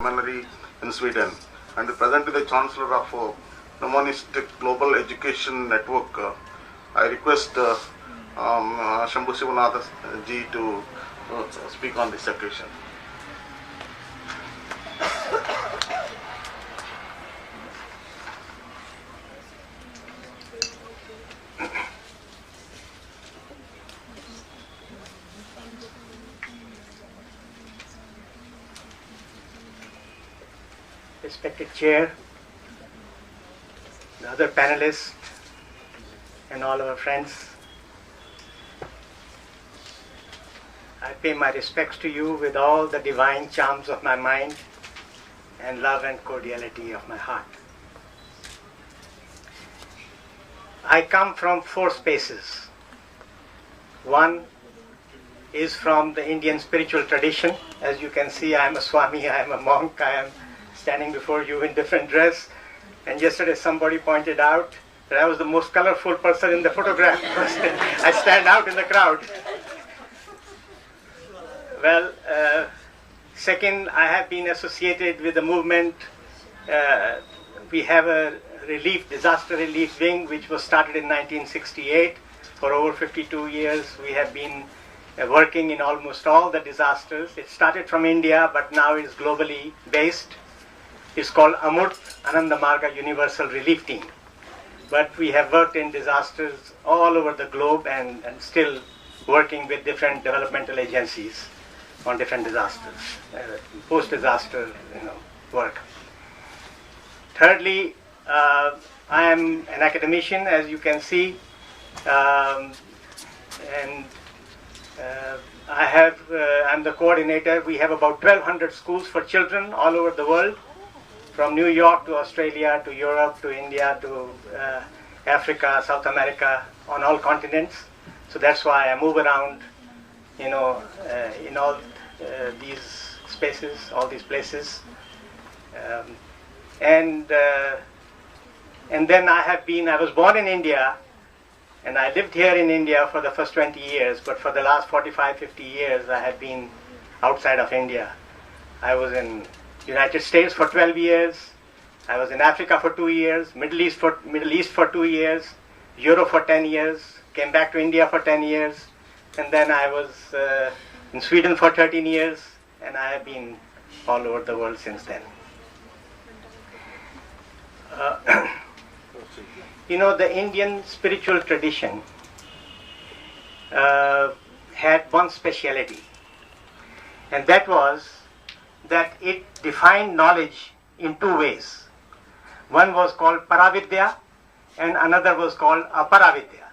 Seminary in Sweden, and presently the Chancellor of Humanistic Global Education Network. I request Shambhushivananda ji to speak on this occasion. Respected Chair, the other panelists, and all our friends, I pay my respects to you with all the divine charms of my mind and love and cordiality of my heart. I come from four spaces. One is from the Indian spiritual tradition. As you can see, I am a Swami, I am a monk, I am standing before you in different dress, and yesterday somebody pointed out that I was the most colorful person in the photograph. I stand out in the crowd. Well, second, I have been associated with the movement. We have a disaster relief wing which was started in 1968. For over 52 years we have been working in almost all the disasters. It started from India, but now it is globally based. It's called Amurt Anandamarga Universal Relief Team. But we have worked in disasters all over the globe and still working with different developmental agencies on different disasters, post-disaster work. Thirdly, I am an academician, as you can see, and I'm the coordinator. We have about 1,200 schools for children all over the world, from New York to Australia to Europe to India to Africa, South America, on all continents. So that's why I move around, in all these spaces, all these places. And then I was born in India, and I lived here in India for the first 20 years, but for the last 45, 50 years I have been outside of India. I was in United States for 12 years, I was in Africa for 2 years, Middle East for 2 years, Europe for 10 years, came back to India for 10 years, and then I was in Sweden for 13 years, and I have been all over the world since then. The Indian spiritual tradition had one speciality, and that was that it defined knowledge in two ways. One was called Paravidya and another was called Aparavidya.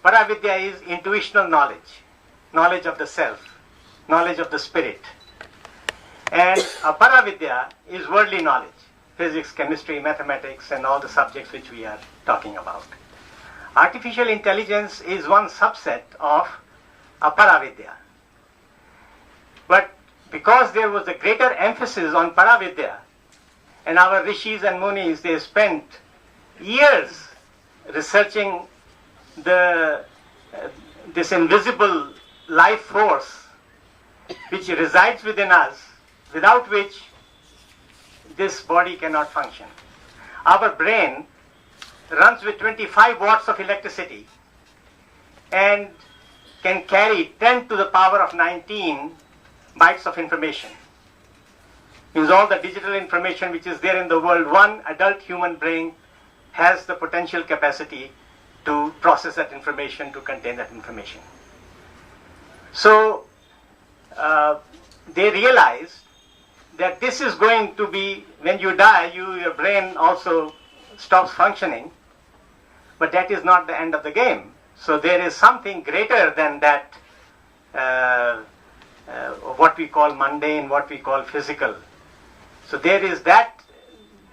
Paravidya is intuitional knowledge, knowledge of the self, knowledge of the spirit. And Aparavidya is worldly knowledge, physics, chemistry, mathematics, and all the subjects which we are talking about. Artificial intelligence is one subset of Aparavidya. But because there was a greater emphasis on Paravidya, and our rishis and munis, they spent years researching this invisible life force which resides within us, without which this body cannot function. Our brain runs with 25 watts of electricity and can carry 10 to the power of 19 bytes of information. Means all the digital information which is there in the world, one adult human brain has the potential capacity to process that information, to contain that information. So they realized that this is going to be, when you die, your brain also stops functioning, but that is not the end of the game. So there is something greater than that, what we call mundane, what we call physical. So there is that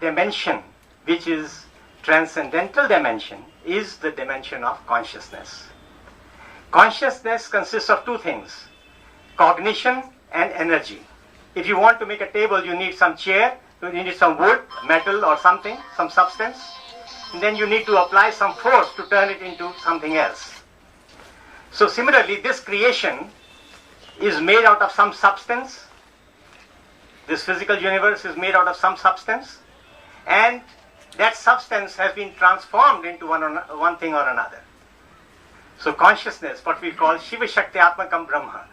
dimension, which is transcendental dimension, is the dimension of consciousness. Consciousness consists of two things, cognition and energy. If you want to make a table, you need some chair, you need some wood, metal or something, some substance, and then you need to apply some force to turn it into something else. So similarly, this creation is made out of some substance This physical universe is made out of some substance, and that substance has been transformed into one thing or another. So consciousness, what we call Shiva Shakti Atmakam Brahma,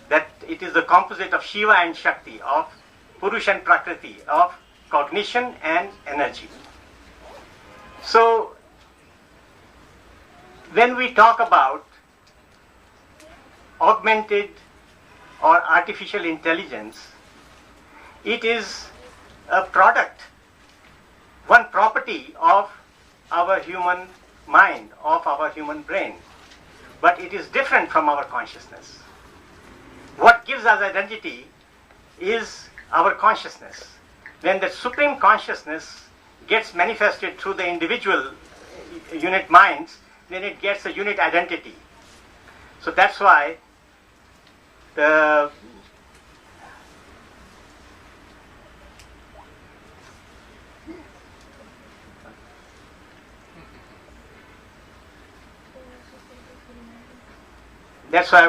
that it is the composite of Shiva and Shakti, of Purush and Prakriti, of cognition and energy. So when we talk about augmented or artificial intelligence, it is a product, one property of our human mind, of our human brain, but it is different from our consciousness. What gives us identity is our consciousness. When the supreme consciousness gets manifested through the individual unit minds, then it gets a unit identity. So that's why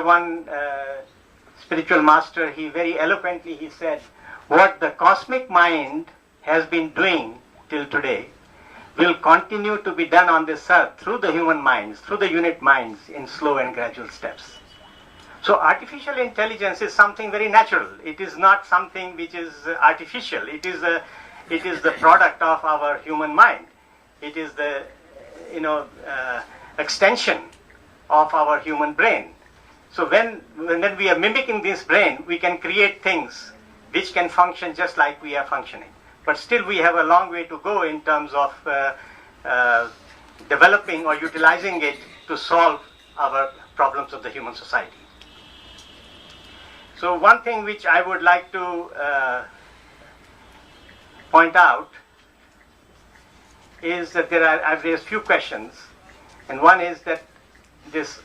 one spiritual master, he very eloquently he said, what the cosmic mind has been doing till today will continue to be done on this earth through the human minds, through the unit minds, in slow and gradual steps. So artificial intelligence is something very natural. It is not something which is artificial. It is the product of our human mind. It is the extension of our human brain. So when we are mimicking this brain, we can create things which can function just like we are functioning. But still we have a long way to go in terms of developing or utilizing it to solve our problems of the human society. So one thing which I would like to point out is that I've raised few questions, and one is that this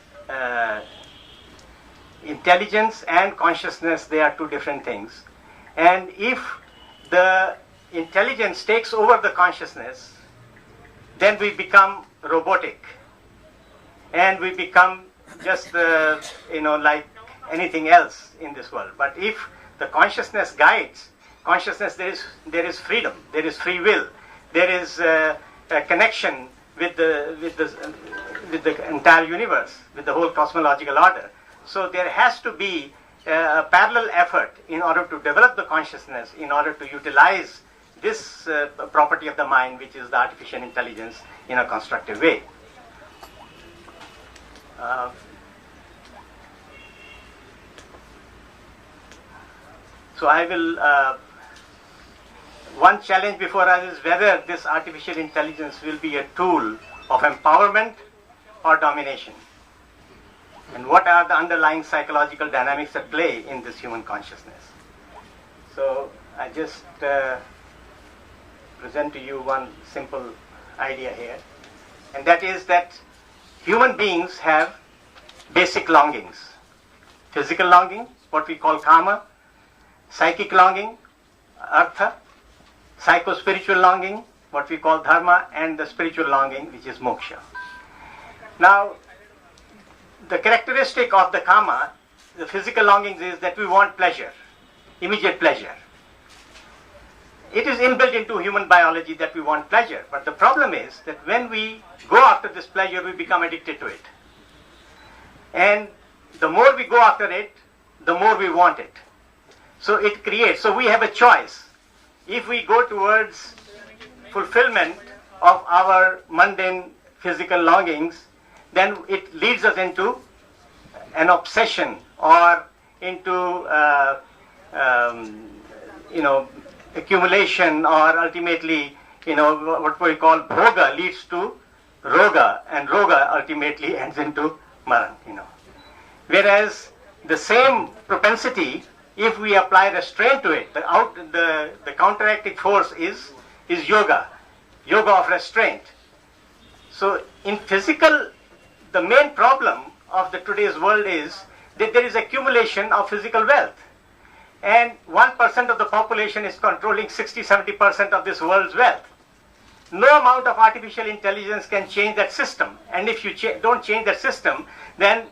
intelligence and consciousness, they are two different things. And if the intelligence takes over the consciousness, then we become robotic, and we become just like anything else in this world. But if the consciousness guides, consciousness, there is freedom, there is free will, there is a connection with the entire universe, with the whole cosmological order. So there has to be a parallel effort in order to develop the consciousness, in order to utilize this property of the mind, which is the artificial intelligence, in a constructive way. So I will, one challenge before us is whether this artificial intelligence will be a tool of empowerment or domination. And what are the underlying psychological dynamics at play in this human consciousness? So I just present to you one simple idea here, and that is that human beings have basic longings. Physical longing, what we call kama; psychic longing, artha; psycho-spiritual longing, what we call dharma; and the spiritual longing, which is moksha. Now, the characteristic of the kama, the physical longings, is that we want pleasure, immediate pleasure. It is inbuilt into human biology that we want pleasure. But the problem is that when we go after this pleasure, we become addicted to it. And the more we go after it, the more we want it. So it creates, so we have a choice. If we go towards fulfillment of our mundane physical longings, then it leads us into an obsession or into accumulation, or ultimately what we call bhoga leads to roga, and roga ultimately ends into maran. Whereas the same propensity, if we apply restraint to it, the counteracting force is yoga of restraint. So in physical, the main problem of the today's world is that there is accumulation of physical wealth, and 1% of the population is controlling 60-70% of this world's wealth. No amount of artificial intelligence can change that system, and if you don't change that system, then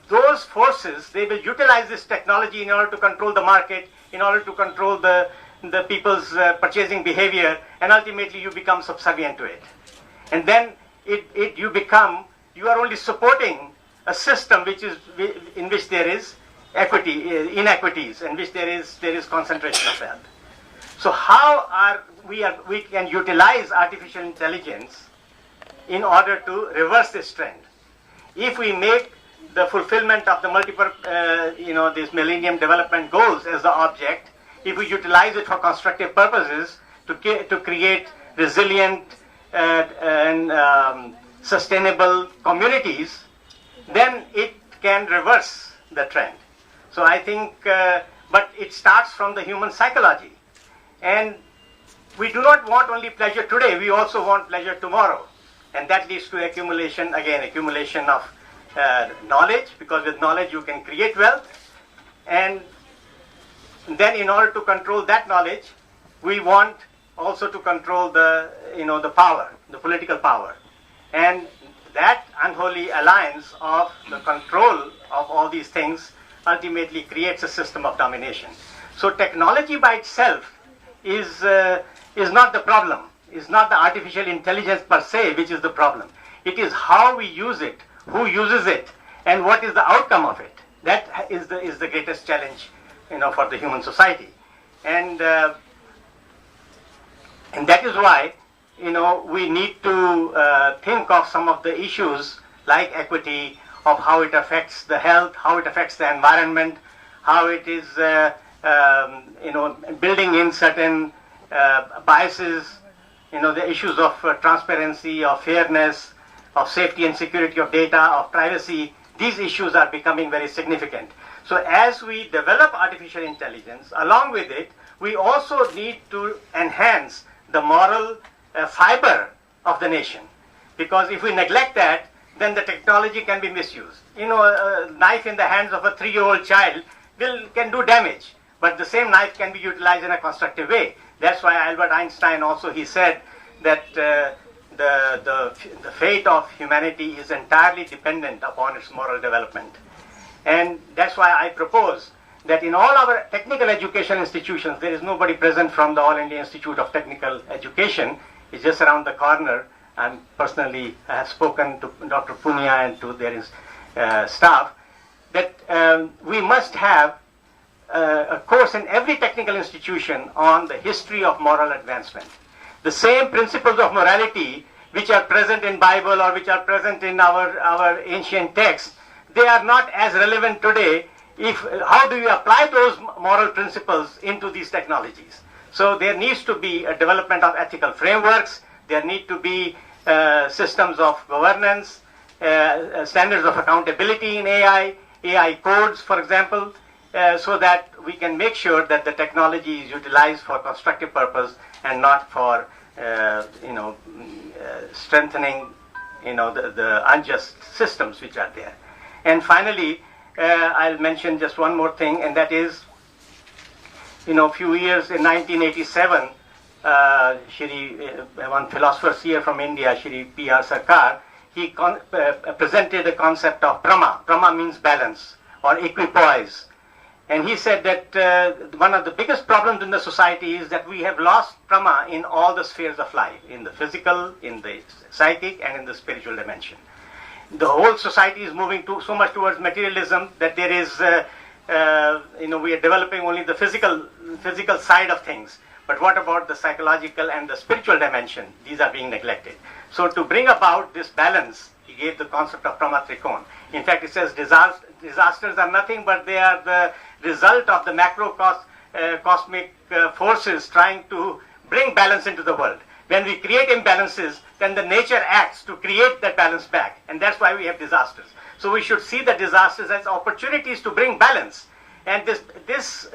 those forces, they will utilize this technology in order to control the market, in order to control the people's purchasing behavior, and ultimately you become subservient to it. And then you are only supporting a system in which there is inequities, in which there is concentration of wealth. So how we can utilize artificial intelligence in order to reverse this trend? If we make the fulfillment of the multiple, these Millennium Development Goals as the object, if we utilize it for constructive purposes to create resilient and sustainable communities, then it can reverse the trend. So I think, but it starts from the human psychology. And we do not want only pleasure today, we also want pleasure tomorrow. And that leads to accumulation of knowledge, because with knowledge you can create wealth. And then in order to control that knowledge, we want also to control the power, the political power. And that unholy alliance of the control of all these things ultimately creates a system of domination. So technology by itself is not the problem. It's not the artificial intelligence per se which is the problem. It is how we use it, who uses it, and what is the outcome of it. That is the greatest challenge, for the human society. And that is why, we need to think of some of the issues like equity, of how it affects the health, how it affects the environment, how it is, building in certain biases, the issues of transparency, of fairness, of safety and security of data, of privacy. These issues are becoming very significant. So as we develop artificial intelligence, along with it, we also need to enhance the moral fiber of the nation. Because if we neglect that, then the technology can be misused. A knife in the hands of a 3-year-old child can do damage, but the same knife can be utilized in a constructive way. That's why Albert Einstein also, he said that the fate of humanity is entirely dependent upon its moral development. And that's why I propose that in all our technical education institutions, there is nobody present from the All India Institute of Technical Education. It's just around the corner. I have spoken to Dr. Punia and to their staff, that we must have a course in every technical institution on the history of moral advancement. The same principles of morality which are present in Bible or which are present in our ancient texts, they are not as relevant today. How do you apply those moral principles into these technologies? So there needs to be a development of ethical frameworks. There need to be systems of governance, standards of accountability in AI codes, for example, so that we can make sure that the technology is utilized for constructive purpose and not for strengthening the unjust systems which are there. And finally, I'll mention just one more thing, and that is, a few years in 1987, one philosopher here from India, Shri P.R. Sarkar, he presented the concept of prama. Prama means balance or equipoise. And he said that one of the biggest problems in the society is that we have lost prama in all the spheres of life, in the physical, in the psychic, and in the spiritual dimension. The whole society is moving so much towards materialism that there is, we are developing only the physical side of things. But what about the psychological and the spiritual dimension? These are being neglected. So to bring about this balance, he gave the concept of Pramatrikon. In fact, it says disasters are nothing but they are the result of the cosmic forces trying to bring balance into the world. When we create imbalances, then the nature acts to create that balance back. And that's why we have disasters. So we should see the disasters as opportunities to bring balance. And this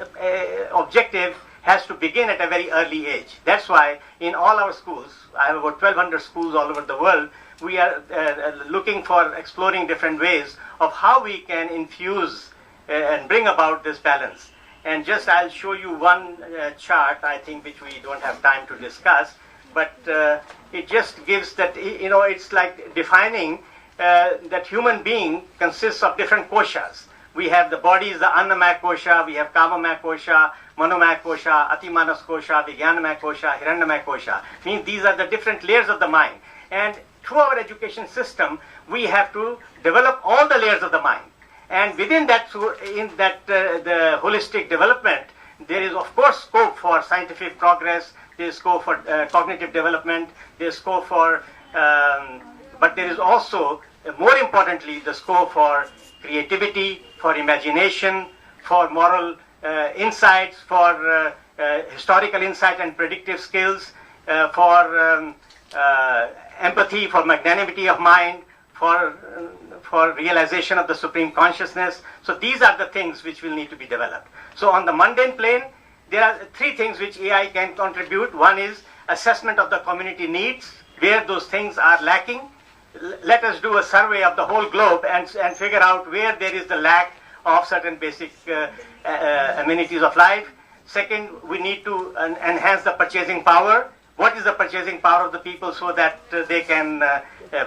objective has to begin at a very early age. That's why in all our schools, I have about 1,200 schools all over the world, we are looking for exploring different ways of how we can infuse and bring about this balance. And just I'll show you one chart, I think, which we don't have time to discuss, but it just gives that, it's like defining that human being consists of different koshas. We have the body is the Annamaya kosha, we have Kamamaya kosha, Manomaya kosha, Atimanas kosha, Vijnanamaya kosha, Hiranyamaya kosha. Means these are the different layers of the mind. And through our education system, we have to develop all the layers of the mind. And within that, in that the holistic development, there is of course scope for scientific progress, there is scope for cognitive development, there is scope for, but there is also, more importantly, the scope for creativity, for imagination, for moral insights, for historical insight and predictive skills, for empathy, for magnanimity of mind, for realization of the supreme consciousness. So these are the things which will need to be developed. So on the mundane plane, there are three things which AI can contribute. One is assessment of the community needs, where those things are lacking. Let us do a survey of the whole globe and figure out where there is the lack of certain basic amenities of life. Second, we need to enhance the purchasing power. What is the purchasing power of the people so that they can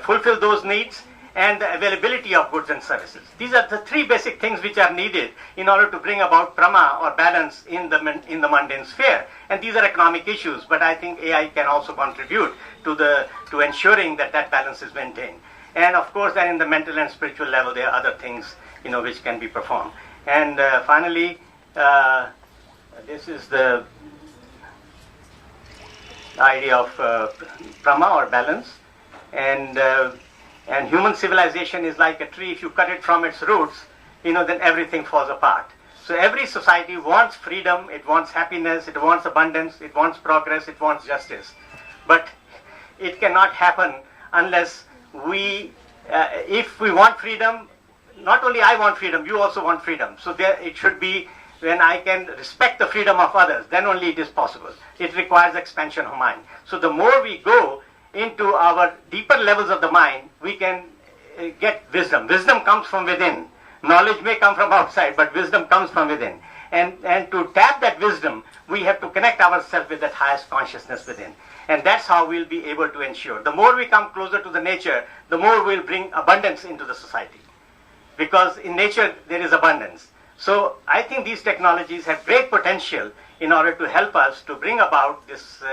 fulfill those needs, and the availability of goods and services. These are the three basic things which are needed in order to bring about prama or balance in the mundane sphere. And these are economic issues, but I think AI can also contribute to ensuring that that balance is maintained. And of course, then in the mental and spiritual level, there are other things which can be performed. And finally, this is the idea of prama or balance. And human civilization is like a tree. If you cut it from its roots, then everything falls apart. So every society wants freedom, it wants happiness, it wants abundance, it wants progress, it wants justice. But it cannot happen unless if we want freedom, not only I want freedom, you also want freedom. So there it should be, when I can respect the freedom of others, then only it is possible. It requires expansion of mind. So the more we go into our deeper levels of the mind, we can get wisdom. Wisdom comes from within. Knowledge may come from outside, but wisdom comes from within. And to tap that wisdom, we have to connect ourselves with that highest consciousness within. And that's how we'll be able to ensure. The more we come closer to the nature, the more we'll bring abundance into the society. Because in nature, there is abundance. So I think these technologies have great potential in order to help us to bring about this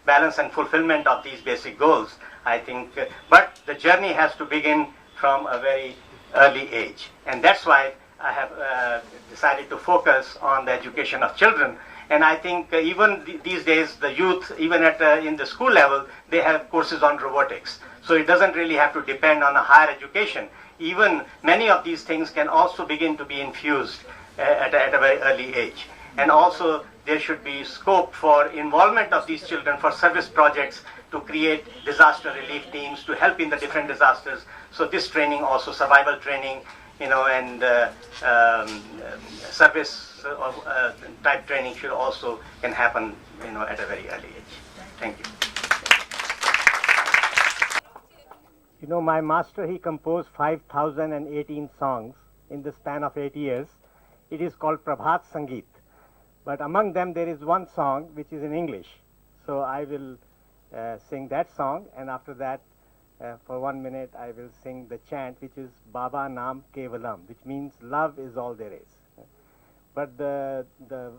balance and fulfillment of these basic goals, I think. But the journey has to begin from a very early age. And that's why I have decided to focus on the education of children. And I think even these days, the youth, even in the school level, they have courses on robotics. So it doesn't really have to depend on a higher education. Even many of these things can also begin to be infused at a very early age. And also, there should be scope for involvement of these children for service projects to create disaster relief teams to help in the different disasters. So this training, also survival training, and service type training can happen, at a very early age. Thank you. My master, he composed 5,018 songs in the span of 8 years. It is called Prabhat Sangeet. But among them, there is one song which is in English. So I will sing that song, and after that, for 1 minute, I will sing the chant, which is Baba Naam Kevalam, which means love is all there is. But the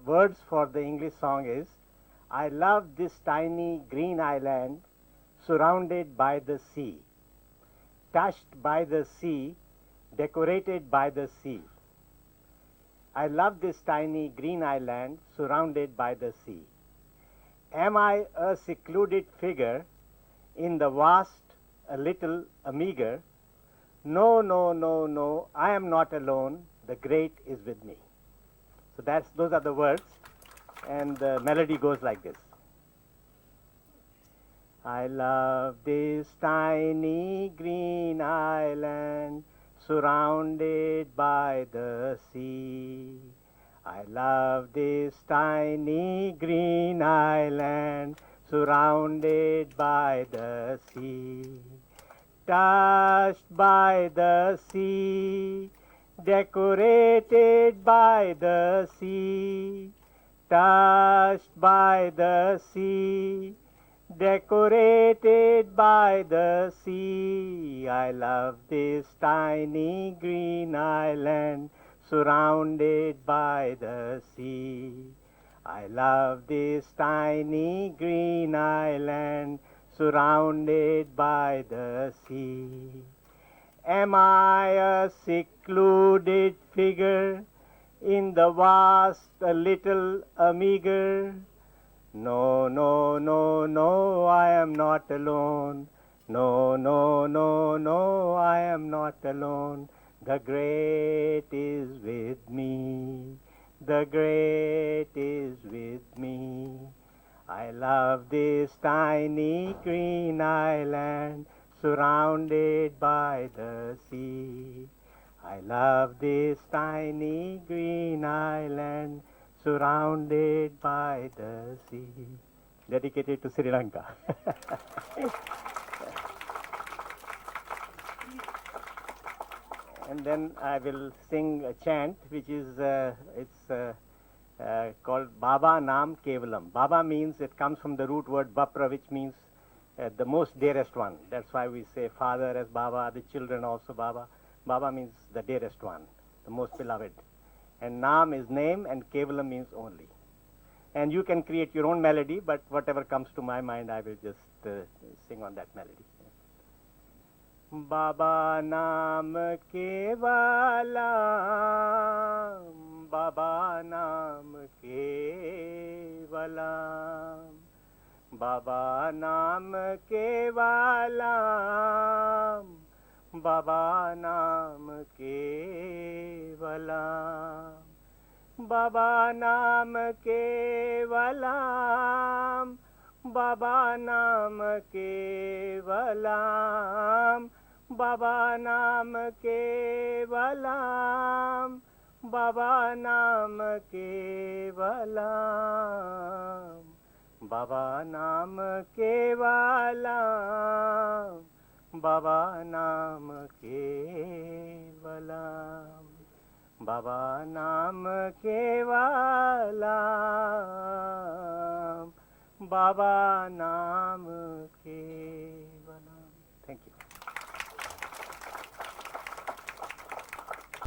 words for the English song is, I love this tiny green island surrounded by the sea, touched by the sea, decorated by the sea. I love this tiny green island surrounded by the sea. Am I a secluded figure in the vast, a little, a meager? No, no, no, no, I am not alone, the great is with me. So those are the words, and the melody goes like this. I love this tiny green island surrounded by the sea. I love this tiny green island surrounded by the sea. Touched by the sea, decorated by the sea. Touched by the sea, decorated by the sea. I love this tiny green island surrounded by the sea. I love this tiny green island surrounded by the sea. Am I a secluded figure in the vast, a little, a meager? No, no, no, no, I am not alone. No, no, no, no, I am not alone. The great is with me. The great is with me. I love this tiny green island surrounded by the sea. I love this tiny green island surrounded by the sea. Dedicated to Sri Lanka. And then I will sing a chant which is called Baba Nam Kevalam. Baba means, it comes from the root word Bapra, which means the most dearest one. That's why we say father as Baba, the children also Baba. Baba means the dearest one, the most beloved. And Nam is name and Kevalam means only. And you can create your own melody, but whatever comes to my mind, I will just sing on that melody. Baba Nam Kevalam, Baba Nam Kevalam, Baba Nam Kevalam, Baba Nam Kevalam, Baba Nam Kevalam, Baba Nam Kevalam, Baba Nam Kevalam, Baba Nam Kevalam, Baba Nam Kevalam, Baba Nam Kevalam, Baba Nam Kevalam, Baba Nam